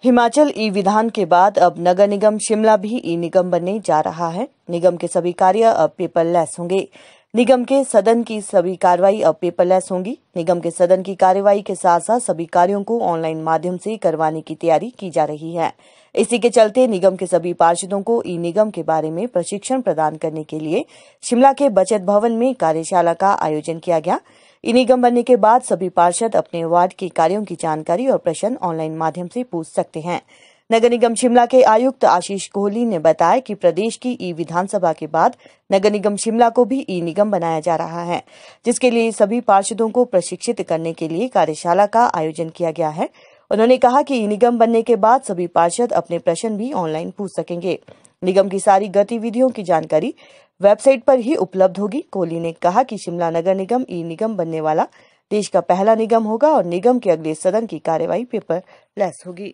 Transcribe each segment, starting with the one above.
हिमाचल ई विधान के बाद अब नगर निगम शिमला भी ई निगम बनने जा रहा है। निगम के सभी कार्य अब पेपरलेस होंगे। निगम के सदन की सभी कार्रवाई अब पेपरलेस होंगी। निगम के सदन की कार्यवाही के साथ साथ सभी कार्यों को ऑनलाइन माध्यम से करवाने की तैयारी की जा रही है। इसी के चलते निगम के सभी पार्षदों को ई निगम के बारे में प्रशिक्षण प्रदान करने के लिए शिमला के बचत भवन में कार्यशाला का आयोजन किया गया। ई निगम बनने के बाद सभी पार्षद अपने वार्ड के कार्यों की जानकारी और प्रश्न ऑनलाइन माध्यम से पूछ सकते हैं। नगर निगम शिमला के आयुक्त आशीष कोहली ने बताया कि प्रदेश की ई विधानसभा के बाद नगर निगम शिमला को भी ई निगम बनाया जा रहा है, जिसके लिए सभी पार्षदों को प्रशिक्षित करने के लिए कार्यशाला का आयोजन किया गया है। उन्होंने कहा कि ई निगम बनने के बाद सभी पार्षद अपने प्रश्न भी ऑनलाइन पूछ सकेंगे। निगम की सारी गतिविधियों की जानकारी वेबसाइट पर ही उपलब्ध होगी। कोहली ने कहा कि शिमला नगर निगम ई निगम बनने वाला देश का पहला निगम होगा और निगम के अगले सदन की कार्यवाही पेपरलेस होगी।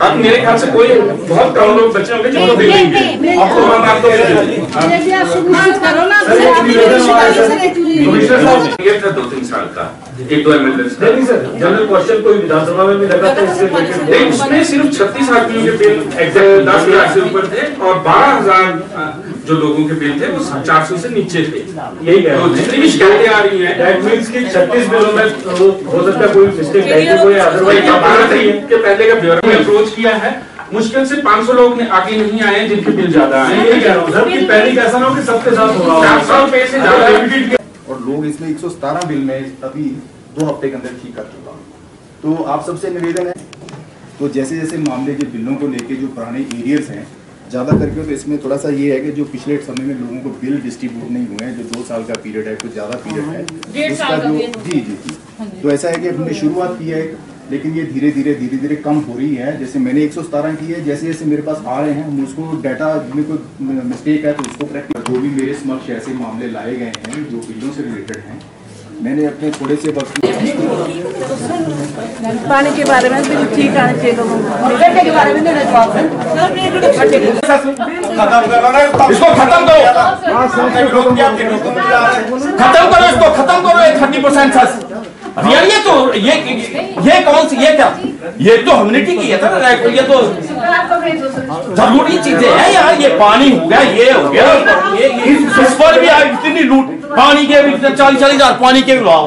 अब मेरे ख्याल से कोई बहुत कम लोग बच्चे होंगे जो दे देंगे आपको। आप तो ये था 2-3 साल का 1-2 एमएलएस जनरल क्वेश्चन कोई विधानसभा में भी लगा था। इससे उसमें सिर्फ 36 आदमियों के बिल एग्जैक्ट 10 लाख से ऊपर थे और 12,000 जो लोगों के बिल थे वो 400 से नीचे थे। यही तो जितनी भी शिकायतें आ रही हैं दैट मींस कि 36 बिलों में हो सकता है कोई मिस्टेक है, कोई अदरवाइज के पहले का ब्यूरो में अप्रोच किया है। मुश्किल से 500 लोग आगे नहीं आए जिनके बिल ज्यादा आए। यही कह रहा हूं सर कि पहले कैसा ना हो कि सबके साथ होगा 400 रुपए से ज्यादा और लोग इसमें 117 बिल में अभी 2 हफ्ते के अंदर ठीक कर चुका हूँ। तो आप सबसे निवेदन है तो जैसे जैसे मामले के बिलों को लेके जो पुराने एरियर्स हैं ज़्यादा करके, तो इसमें थोड़ा सा ये है कि जो पिछले समय में लोगों को बिल डिस्ट्रीब्यूट नहीं हुए हैं, जो 2 साल का पीरियड है, कुछ ज़्यादा पीरियड है उसका जो जी तो ऐसा है कि हमने शुरुआत की है, लेकिन ये धीरे धीरे कम हो रही है। जैसे मैंने 117 की है, जैसे जैसे मेरे पास आ रहे हैं हम उसको डाटा में कोई मिस्टेक है तो उसको करेक्ट। जो भी मेरे समक्ष ऐसे मामले लाए गए हैं जो बिलों से रिलेटेड हैं, मैंने अपने थोड़े से वक्त पानी के बारे में बिल ठीक आने चाहिए लोगों को, के बारे में देना जवाब है। खत्म करो 30% सेस। यार ये तो ये कौन सी ये क्या ये तो ह्यूमैनिटी की है सर। ये तो जरूरी चीजें हैं यार। ये पानी हो गया, ये हो गया, ये इस पर भी आज इतनी लूट पानी के भी 40,000 पानी के भी लाओ।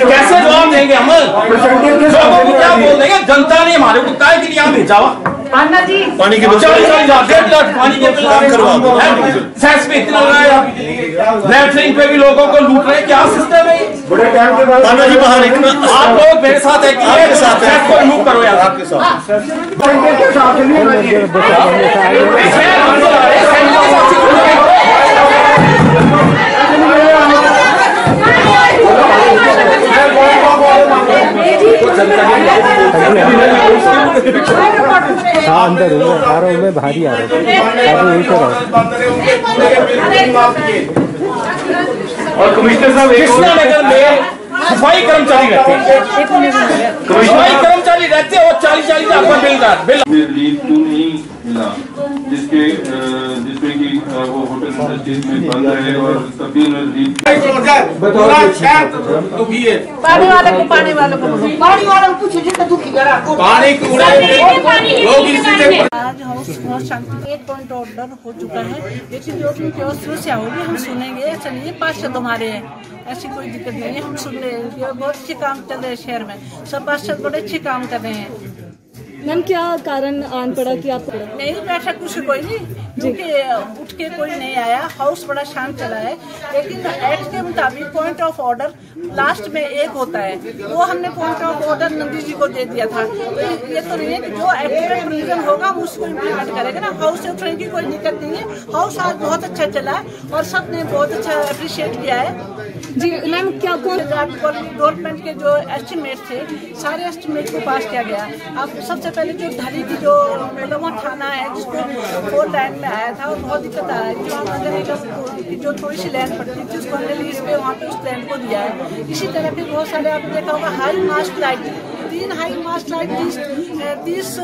कैसे जवाब देंगे हम? लोगों को क्या बोल देंगे? जनता ने हमारे को काय के लिए यहाँ भेजा हुआ पानी के 40,000 पानी के सेस पे इतना लगाया, लेटरिन पे भी लोगों को लूट रहे। क्या सिस्टम है? आप लोग मेरे साथ है कि सेस को रिमूव करो यार। आपके साथ अंदर में भारी आ रहा और कमिश्नर साहब नगर में सफाई कर्मचारी रहते हैं, सफाई कर्मचारी रहते हैं और 40,000 बिल लीव क्यों नहीं मिला, जिसमें कि वो होटल इंडस्ट्रीज में बंद है और सभी पानी वालों को पूछो जितना दुखी करा पानी आज हाउस बहुत शांति 1 पॉइंट ऑर्डर हो चुका है, लेकिन जो भी समस्या होगी हम सुनेंगे। ऐसा नहीं है पार्षद हमारे हैं, ऐसी कोई दिक्कत नहीं है, हम सुन रहे हैं। बहुत अच्छे काम चल रहे हैं शहर में, सब पार्षद बड़े अच्छे काम कर रहे हैं। मैम क्या कारण आन पड़ा कि आप नहीं बैठा? कुछ कोई नहीं, क्योंकि उठ के कोई नहीं आया। हाउस बड़ा शांत चला है, लेकिन एक्ट के मुताबिक पॉइंट ऑफ ऑर्डर लास्ट में एक होता है, वो हमने point of order Nandi ji को दे दिया था। तो ये तो नहीं है कि जो एक्ट में प्रोविजन होगा हम उसको इम्प्लीमेंट करेगा ना। हाउस से उठने की कोई दिक्कत नहीं है। हाउस आज बहुत अच्छा चला है और सब ने बहुत अच्छा अप्रिशिएट किया है। जी मैम, क्या कौन डेवलपमेंट के जो एस्टिमेट थे, सारे एस्टिमेट को पास किया गया। अब सबसे पहले जो ढली की जो मतलब थाना है, जिसको 4 लाइन में आया था और बहुत दिक्कत आ रही थी, वहाँ जो थोड़ी सी लैंड पड़ती थी उसको हमने लीज पे वहाँ पे उस लैंड को दिया है। इसी तरह के बहुत सारे आपने देखा होगा high mast light, 3 high mast light 30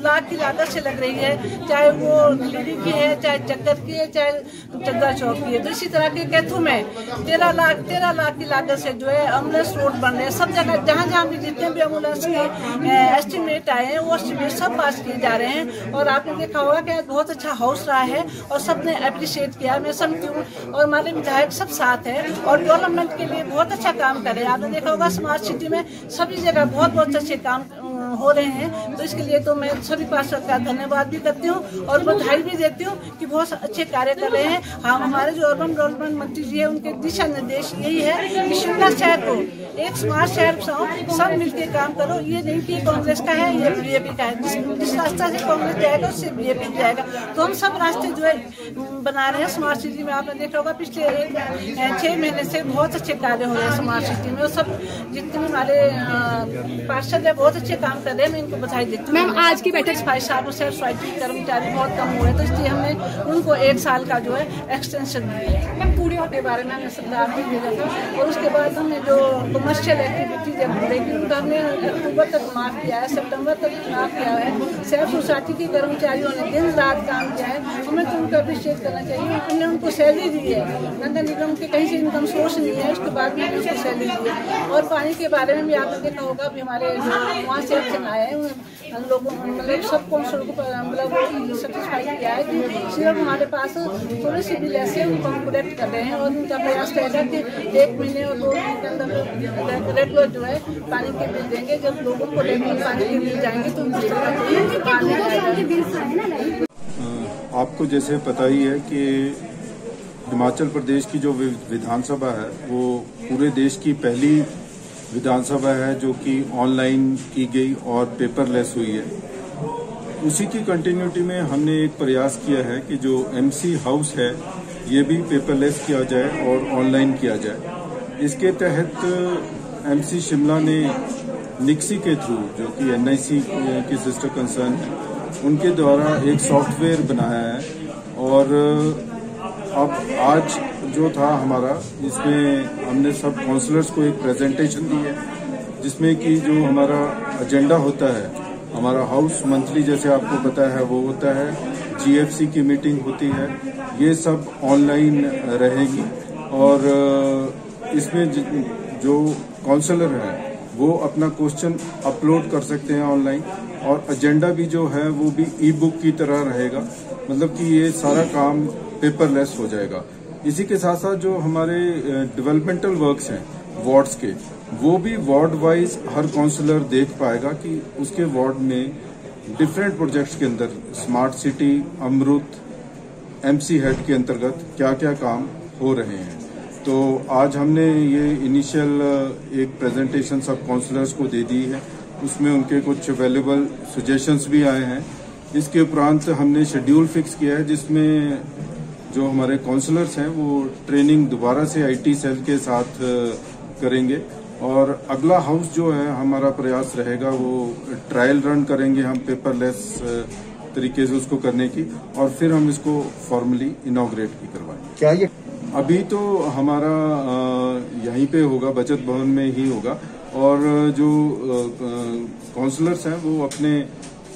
lakh की लागत से लग रही है, चाहे वो दिल्ली की है, चाहे चक्कर की है, चाहे चंदा चौक की है। तो इसी तरह के कैथू में 13 लाख की लागत से जो है एम्बुलेंस रोड बन रहे हैं सब जगह। जहाँ भी जितने भी एम्बुलेंस के एस्टिमेट आए हैं वो एस्टिमेट सब पास किए जा रहे हैं। और आपने देखा होगा कि बहुत अच्छा हाउस रहा है और सबने अप्रिशिएट किया। मैं समझती हूँ और हमारे विधायक सब साथ है और डेवलपमेंट के लिए बहुत अच्छा काम कर रहे हैं। आपने देखा होगा स्मार्ट सिटी में सभी जगह बहुत अच्छे काम हो रहे हैं। तो इसके लिए तो मैं सभी पार्षद का धन्यवाद भी करती हूँ और बधाई भी देती हूँ कि बहुत अच्छे कार्य कर रहे हैं। हम हमारे जो अर्बन डेवलपमेंट मंत्री जी है उनके दिशा निर्देश यही है कि शिमला शहर को एक स्मार्ट शहर बनाओ, सब मिलकर काम करो। ये नहीं कि कांग्रेस का है ये बीजेपी का है, जिस रास्ता से कांग्रेस जाएगा उससे बीजेपी जाएगा। तो हम सब रास्ते जो है बना रहे हैं स्मार्ट सिटी में। आपने देखा होगा पिछले 6 महीने से बहुत अच्छे कार्य हो रहे हैं स्मार्ट सिटी में और सब जितने भी हमारे पार्षद है बहुत अच्छे काम कर रहे हैं। मैं इनको बधाई देती हूँ। मैम आज की बैठक भाई साहब से सोसाइटी के कर्मचारी बहुत कम हुए तो इसलिए हमने उनको 1 साल का जो है एक्सटेंशन दिया है। मैम पूरे के बारे में हमने सरकार को दिया था और उसके बाद हमने जो कमर्शियल एक्टिविटीज है उनका हमने अक्टूबर तक माफ किया है, सितंबर तक माफ किया है। सेल्फ सोसाइटी के कर्मचारियों ने दिन रात काम किया है, हमें तो उनका अप्रिशिएट करना चाहिए। हमने उनको सैलरी दी है, नगर निगम के कहीं से इनकम सोर्स नहीं है, उसके बाद भी हमने उसको सैलरी दी है। और पानी के बारे में भी आपने देखा होगा अभी हमारे वहाँ से एक्शन आए हैं हम लोगों मतलब सब कौंसलों को मतलब सेटिस्फाई किया है कि सिर्फ हमारे पास थोड़ी सी बिल ऐसे उनको हम कलेक्ट कर रहे हैं और उनका प्रयास रहेगा कि 1 महीने और 2 महीने के अंदर रेगुलर जो है पानी के बिल देंगे। जब लोगों को रेगुलर पानी के बिल जाएंगे तो आपको जैसे पता ही है कि हिमाचल प्रदेश की जो विधानसभा है वो पूरे देश की पहली विधानसभा है जो कि ऑनलाइन की गई और पेपरलेस हुई है। उसी की कंटिन्यूटी में हमने एक प्रयास किया है कि जो एमसी हाउस है ये भी पेपरलेस किया जाए और ऑनलाइन किया जाए। इसके तहत एमसी शिमला ने निक्सी के थ्रू जो कि एनआईसी की सिस्टर कंसर्न है उनके द्वारा एक सॉफ्टवेयर बनाया है और अब आज जो था हमारा इसमें हमने सब काउंसलर्स को एक प्रेजेंटेशन दी है जिसमें कि जो हमारा एजेंडा होता है, हमारा हाउस मंथली जैसे आपको पता है वो होता है, जीएफसी की मीटिंग होती है, ये सब ऑनलाइन रहेगी और इसमें जो काउंसलर है वो अपना क्वेश्चन अपलोड कर सकते हैं ऑनलाइन और एजेंडा भी जो है वो भी ई बुक की तरह रहेगा, मतलब कि ये सारा काम पेपरलेस हो जाएगा। इसी के साथ साथ जो हमारे डेवलपमेंटल वर्क्स हैं वार्ड्स के, वो भी वार्ड वाइज हर काउंसलर देख पाएगा कि उसके वार्ड में डिफरेंट प्रोजेक्ट्स के अंदर स्मार्ट सिटी, अमृत, एमसी हेड के अंतर्गत क्या क्या काम हो रहे हैं। तो आज हमने ये इनिशियल एक प्रेजेंटेशन सब काउंसलर्स को दे दी है, उसमें उनके कुछ वैल्यूबल सजेशंस भी आए हैं। इसके उपरांत हमने शेड्यूल फिक्स किया है जिसमें जो हमारे काउंसलर्स हैं वो ट्रेनिंग दोबारा से आईटी सेल के साथ करेंगे और अगला हाउस जो है हमारा प्रयास रहेगा वो ट्रायल रन करेंगे हम पेपरलेस तरीके से उसको करने की और फिर हम इसको फॉर्मली इनॉग्रेट भी करवाएंगे। क्या ये अभी तो हमारा यहीं पे होगा, बचत भवन में ही होगा और जो काउंसलर्स हैं वो अपने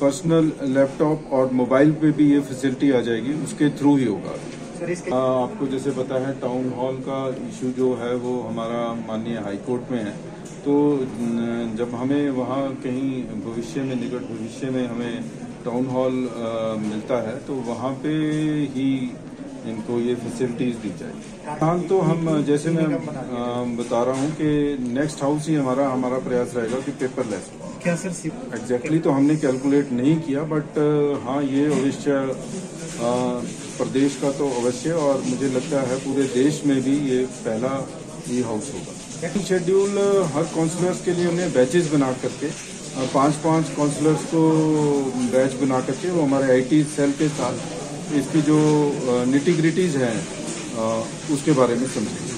पर्सनल लैपटॉप और मोबाइल पे भी ये फैसिलिटी आ जाएगी, उसके थ्रू ही होगा। आपको जैसे पता है टाउन हॉल का इशू जो है वो हमारा माननीय हाई कोर्ट में है, तो जब हमें वहाँ कहीं भविष्य में, निकट भविष्य में हमें टाउन हॉल मिलता है तो वहाँ पे ही इनको ये फैसिलिटीज दी जाएगी। हाँ, तो हम जैसे मैं बता रहा हूँ कि नेक्स्ट हाउस ही हमारा प्रयास रहेगा कि पेपरलेस। क्या सर एग्जैक्टली तो हमने कैलकुलेट नहीं किया, बट हाँ ये अवश्य प्रदेश का तो अवश्य और मुझे लगता है पूरे देश में भी ये पहला ई हाउस होगा। शेड्यूल हर काउंसलर्स के लिए उन्हें बैचेस बना करके 5-5 काउंसलर्स को बैच बना करके वो हमारे आईटी सेल के साथ इसकी जो निटी ग्रिटीज हैं उसके बारे में समझेंगे।